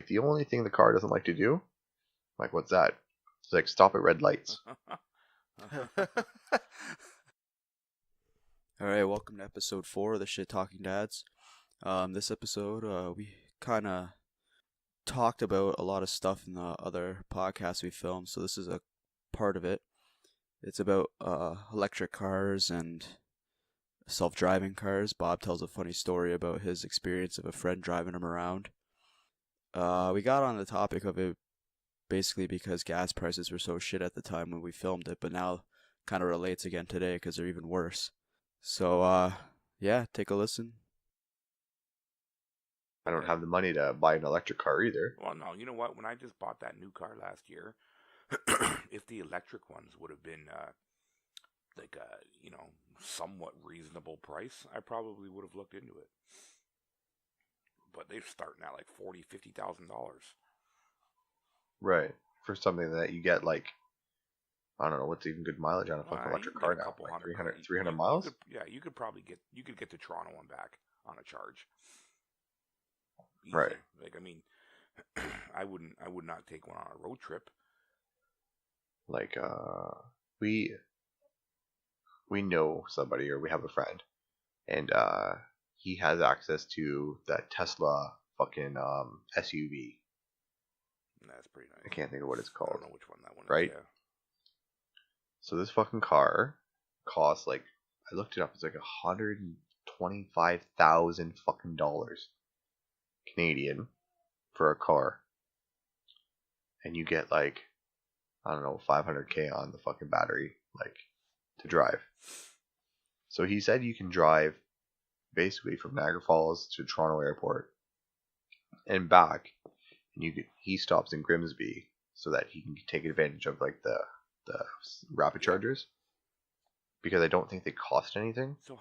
the only thing the car doesn't like to do, I'm like, what's that? It's like, stop at red lights. Alright, welcome to episode 4 of the Shit Talking Dads. This episode, we kind of talked about a lot of stuff in the other podcasts we filmed, so this is a part of it. It's about electric cars and self-driving cars. Bob tells a funny story about his experience of a friend driving him around. We got on the topic of it basically because gas prices were so shit at the time when we filmed it, but now kind of relates again today because they're even worse. So, yeah, take a listen. I don't have the money to buy an electric car either. Well, no, you know what? When I just bought that new car last year, if the electric ones would have been like a somewhat reasonable price, I probably would have looked into it. But they're starting at like $40,000-$50,000. Right. For something that you get like, I don't know, what's even good mileage on a fucking You electric can car get a now? couple Like hundred 300 miles? you could probably get to Toronto and back on a charge. Easy. Right. Like, I mean, I would not take one on a road trip. Like, we know somebody, or we have a friend, and he has access to that Tesla fucking SUV. That's pretty nice. I can't think of what it's I called. don't know which one that one Right? is. Yeah. So this fucking car costs like, I looked it up. It's like $125,000 fucking dollars Canadian for a car, and you get like, I don't know, 500K on the fucking battery, like, to drive. So he said you can drive basically from Niagara Falls to Toronto Airport and back, and he stops in Grimsby so that he can take advantage of like the rapid chargers, because I don't think they cost anything. So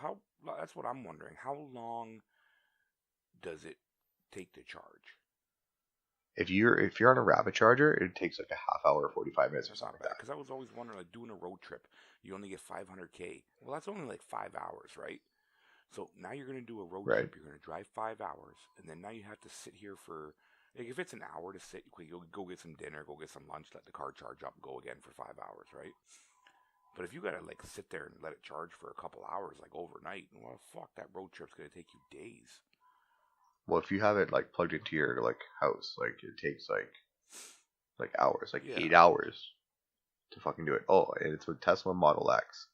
that's what I'm wondering. How long does it take to charge? If you're on a rapid charger, it takes like a half hour, 45 minutes or That's something not like bad, that. because I was always wondering, like, doing a road trip, you only get 500K. Well, that's only like 5 hours, right? So now you're going to do a road Right. trip. You're going to drive 5 hours, and then now you have to sit here for, like, if it's an hour to sit, you'll go get some dinner, go get some lunch, let the car charge up, go again for 5 hours, right? But if you got to, like, sit there and let it charge for a couple hours, like, overnight, well, fuck, that road trip's going to take you days. Well, if you have it like plugged into your like house, like it takes like hours, like 8 hours to fucking do it. Oh, and it's with Tesla Model X.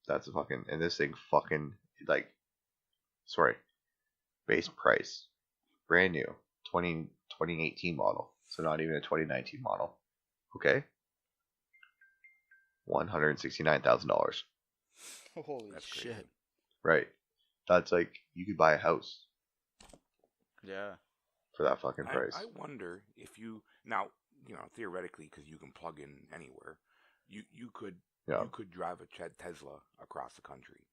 That's a fucking, and this thing fucking like, sorry, base price, brand new, 2018 model. So not even a 2019 model. Okay, $169,000. Holy That's shit. crazy. Right. That's like, you could buy a house Yeah. for that fucking price. I wonder if now, theoretically, because you can plug in anywhere, you could drive a Tesla across the country.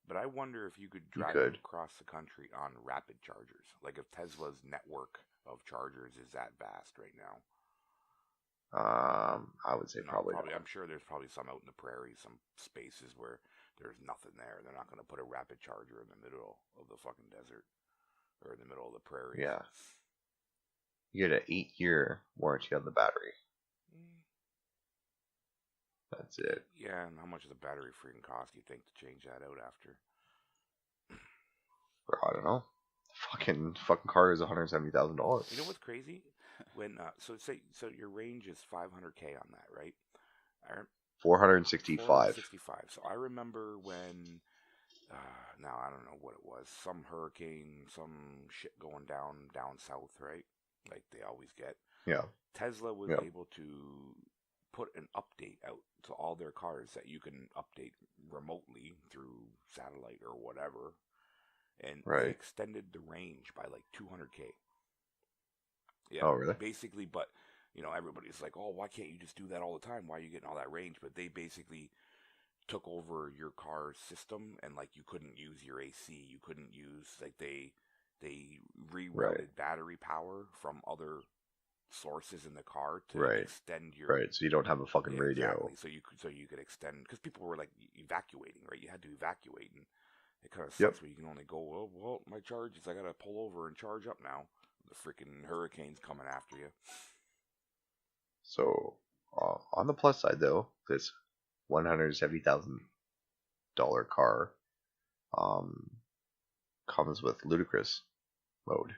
But I wonder if you could drive it across the country on rapid chargers. Like, if Tesla's network of chargers is that vast right now. I would say probably. I'm sure there's probably some out in the prairie, some spaces where there's nothing there. They're not going to put a rapid charger in the middle of the fucking desert or in the middle of the prairie. Yeah. You get an 8-year warranty on the battery. That's it. Yeah, and how much does a battery freaking cost, you think, to change that out after? I don't know. Fucking car is $170,000. You know what's crazy? When so your range is 500K on that, right? 465. 465. So I remember when, now I don't know what it was, some hurricane, some shit going down south, right? Like they always get. Yeah. Tesla was able to put an update out to all their cars that you can update remotely through satellite or whatever, and they extended the range by like 200K. Yeah. Oh, really? Basically, but everybody's like, "Oh, why can't you just do that all the time? Why are you getting all that range?" But they basically took over your car's system, and like you couldn't use your AC, you couldn't use, like, they rerouted battery power from other sources in the car to extend your so you don't have a fucking radio. Exactly. So you could extend, because people were like evacuating, right? You had to evacuate, and it kind of sucks where you can only go, well, my charge is, I gotta pull over and charge up now. the freaking hurricanes coming after you. So on the plus side, though, this $170,000 car comes with ludicrous mode.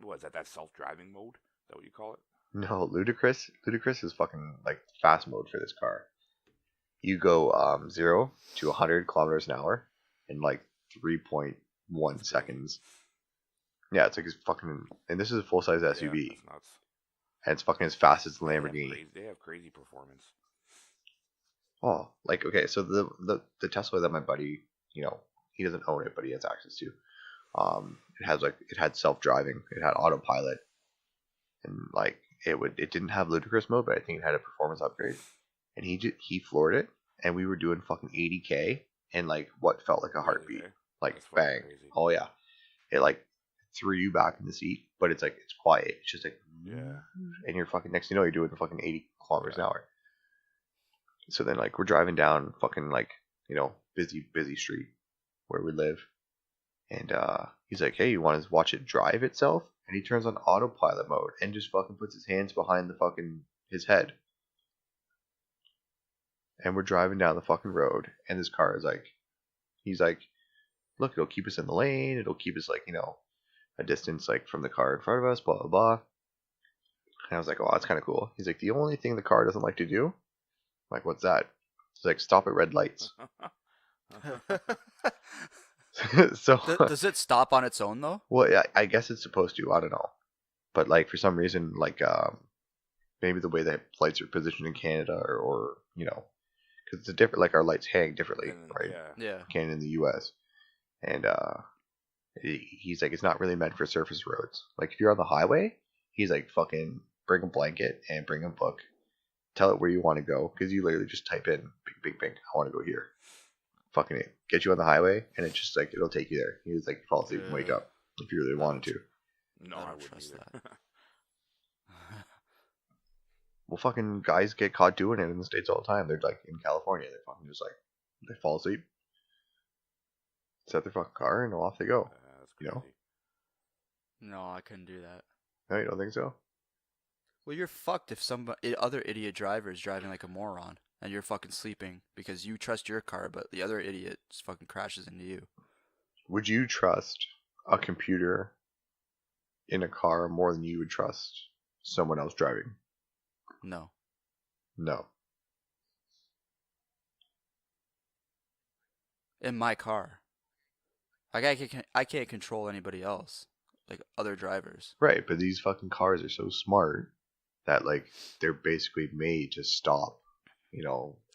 What is that? That self-driving mode? Is that what you call it? No, ludicrous. Ludicrous is fucking like fast mode for this car. You go 0 to 100 kilometers an hour in like 3.1 seconds. Yeah, it's like it's fucking, and this is a full size SUV, Yeah, that's nuts. and it's fucking as fast as the They have Lamborghini. They have crazy performance. Oh, like okay, so the Tesla that my buddy, he doesn't own it, but he has access to. It had self-driving, it had autopilot, and like it didn't have ludicrous mode, but I think it had a performance upgrade. And he floored it, and we were doing fucking 80K in like what felt like a heartbeat, Really, eh? like That's fucking bang. crazy. Oh yeah, it like threw you back in the seat, but it's like it's quiet. It's just like Yeah. and you're fucking next thing you know you're doing fucking 80 kilometers an hour. So then like we're driving down fucking like busy street where we live, and he's like, hey, you want to watch it drive itself? And he turns on autopilot mode and just fucking puts his hands behind the fucking his head. And we're driving down the fucking road, and this car is like, he's like, look, it'll keep us in the lane, it'll keep us like, a distance like from the car in front of us, blah blah blah. And I was like, oh, that's kind of cool. He's like, the only thing the car doesn't like to do, I'm like, what's that? He's like, stop at red lights. So Does it stop on its own though? well, yeah, I guess it's supposed to. I don't know, but like for some reason, like maybe the way that lights are positioned in Canada, or because it's a different, like our lights hang differently, right? Yeah. Yeah. Canada and the U.S. And he's like, it's not really meant for surface roads. Like if you're on the highway, he's like, fucking bring a blanket and bring a book, tell it where you want to go, because you literally just type in bing, I want to go here. Fucking it, get you on the highway, and it's just like it'll take you there. He was like, fall asleep and wake up if you really wanted to. No, I I don't wouldn't trust either. Well, fucking guys get caught doing it in the States all the time. They're like in California, they're fucking just like, they fall asleep, set their fucking car, and off they go. That's You know? crazy. No, I couldn't do that. No, you don't think so? Well, you're fucked if some other idiot driver is driving like a moron and you're fucking sleeping because you trust your car, but the other idiot just fucking crashes into you. Would you trust a computer in a car more than you would trust someone else driving? No. No. In my car. Like I can't control anybody else, like other drivers. Right, but these fucking cars are so smart that like they're basically made to stop,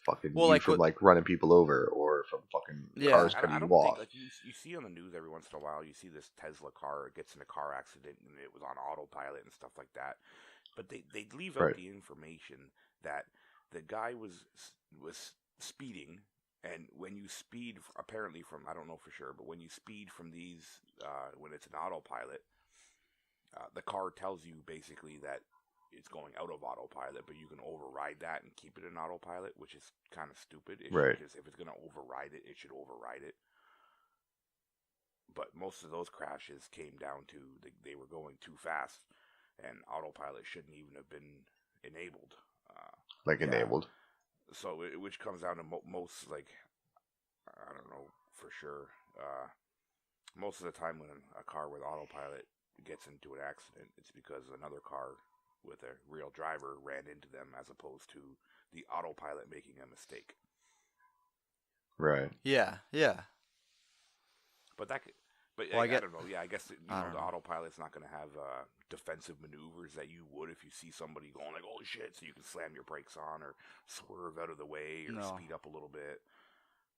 fucking Well, you like from what- like running people over, or from fucking Yeah. cars I cutting don't you think off. like you see on the news every once in a while. You see this Tesla car, it gets in a car accident and it was on autopilot and stuff like that. But they leave out Right. the information that the guy was speeding, and when you speed, apparently from, I don't know for sure, but when you speed from these, when it's an autopilot, the car tells you basically that it's going out of autopilot, but you can override that and keep it in autopilot, which is kind of stupid. Right. Because if it's going to override it, it should override it. But most of those crashes came down to they were going too fast, and autopilot shouldn't even have been enabled. Like yeah. enabled. So, which comes down to most, like, I don't know for sure. Most of the time when a car with autopilot gets into an accident, it's because another car with a real driver ran into them, as opposed to the autopilot making a mistake. Right. Yeah. But that could, but Well, I don't know. Yeah, I guess I the don't know. autopilot's not going to have defensive maneuvers that you would if you see somebody going like, "Holy shit!" So you can slam your brakes on or swerve out of the way or No. speed up a little bit.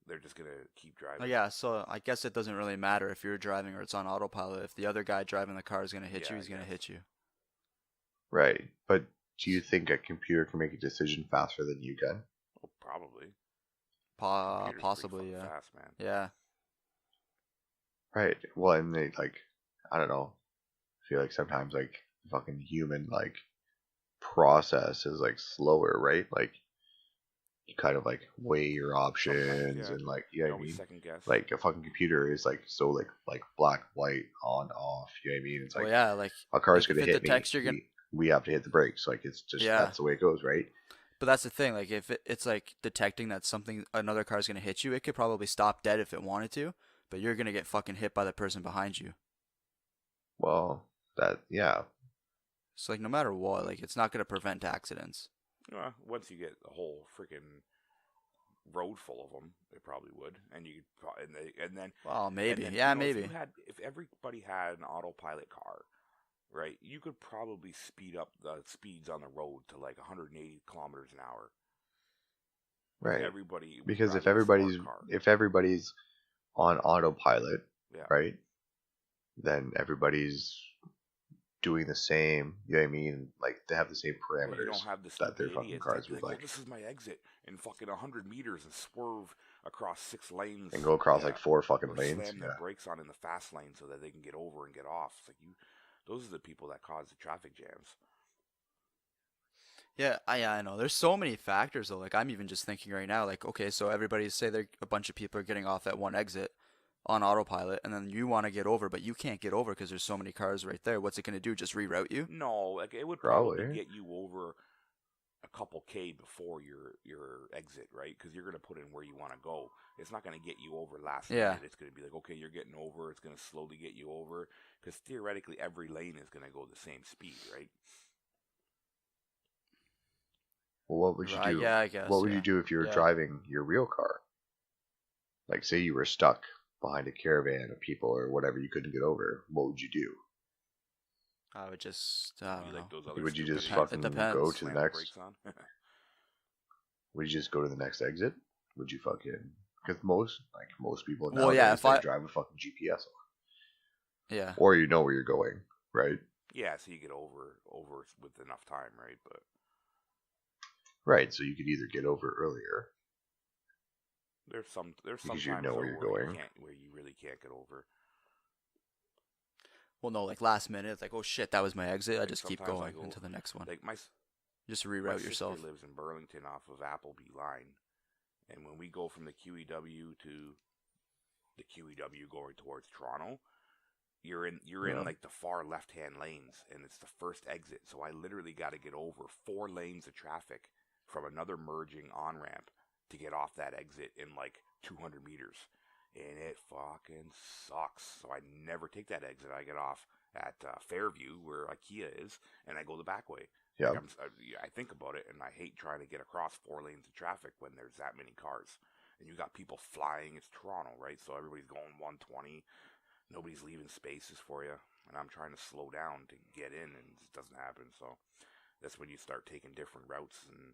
They're just going to keep driving. Oh, yeah, so I guess it doesn't really matter if you're driving or it's on autopilot. If the other guy driving the car is going to hit Yeah, you, I he's going to guess. hit you. Right. But do you think a computer can make a decision faster than you can? Well, probably. Computers are pretty Possibly, fucking yeah. Fast, man. Yeah. Right. Well, and they like, I don't know. I feel like sometimes like fucking human like process is like slower, right? Like you kind of like weigh your options yeah. and like You what I always mean. second guess. Like a fucking computer is like so like black white on off. You know what I mean? It's Well, like yeah, like a car's if gonna it hit me. detects you're gonna, We have to hit the brakes. Like it's just yeah. that's the way it goes, right? But that's the thing. Like if it's like detecting that something another car's gonna hit you, it could probably stop dead if it wanted to, but you're gonna get fucking hit by the person behind you. Well, that yeah. So like no matter what, like it's not gonna prevent accidents. Once you get the whole freaking road full of them, it probably would, and you could, and then Well, maybe, and then, yeah, maybe. if everybody had an autopilot car, right, you could probably speed up the speeds on the road to like 180 kilometers an hour. Right. Everybody because if everybody's on autopilot, yeah. right? Then everybody's doing the same. You know what I mean? Like they have the same parameters you don't have the that their stupid fucking idiots cars that be would like, like, well, this is my exit in fucking 100 meters and swerve across 6 lanes and go across yeah. like 4 fucking or lanes. slam their brakes on in the fast lane so that they can get over and get off. It's like those are the people that cause the traffic jams. Yeah, I know. There's so many factors though. Like I'm even just thinking right now, like okay, so everybody say a bunch of people are getting off at one exit on autopilot, and then you want to get over, but you can't get over because there's so many cars right there. What's it gonna do? Just reroute you? No, like it would Probably. probably get you over a couple K before your exit, right? Because you're gonna put in where you want to go. It's not gonna get you over last minute. It's gonna be like, okay, you're getting over. It's gonna slowly get you over because theoretically every lane is gonna go the same speed, right? Well, what would you do? Yeah, I guess. What would you do if you were driving your real car? Like, say you were stuck behind a caravan of people or whatever, you couldn't get over. What would you do? I would just, I don't know. Like those other Would you just stupid fucking It depends. go to the slam the next? brakes on? Would you just go to the next exit? Would you fucking? Because most people Well, nowadays yeah, they drive with fucking GPS on. Yeah. Or you know where you're going, right? Yeah, so you get over with enough time, right? But right, so you could either get over earlier. There's some because times you know where you're going, where you really can't get over. Well, no, like last minute, it's like, oh shit, that was my exit. I just keep sometimes going into the next one. Like just my reroute sister yourself. lives in Burlington off of Appleby line, and when we go from the QEW to the QEW going towards Toronto, you're in like the far left hand lanes, and it's the first exit. So I literally got to get over 4 lanes of traffic from another merging on ramp to get off that exit in like 200 meters. And it fucking sucks. So I never take that exit. I get off at Fairview, where IKEA is, and I go the back way. Yeah. Like I think about it, and I hate trying to get across 4 lanes of traffic when there's that many cars. And you got people flying. It's Toronto, right? So everybody's going 120. Nobody's leaving spaces for you. And I'm trying to slow down to get in, and it doesn't happen. So that's when you start taking different routes, and,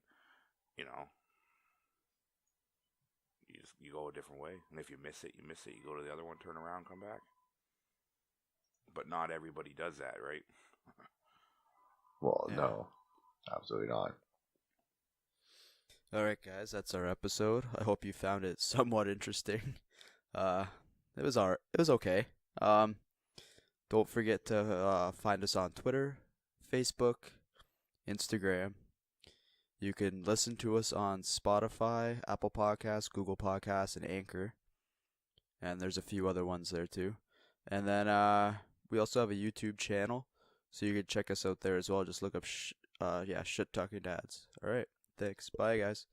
you know, you go a different way, and if you miss it, you miss it. You go to the other one, turn around, come back. But not everybody does that, right? Well, no, absolutely not. All right, guys, that's our episode. I hope you found it somewhat interesting. It was okay. Don't forget to find us on Twitter, Facebook, Instagram. You can listen to us on Spotify, Apple Podcasts, Google Podcasts, and Anchor. And there's a few other ones there too. And then we also have a YouTube channel, so you can check us out there as well. Just look up Shit Talking Dads. All right, thanks. Bye, guys.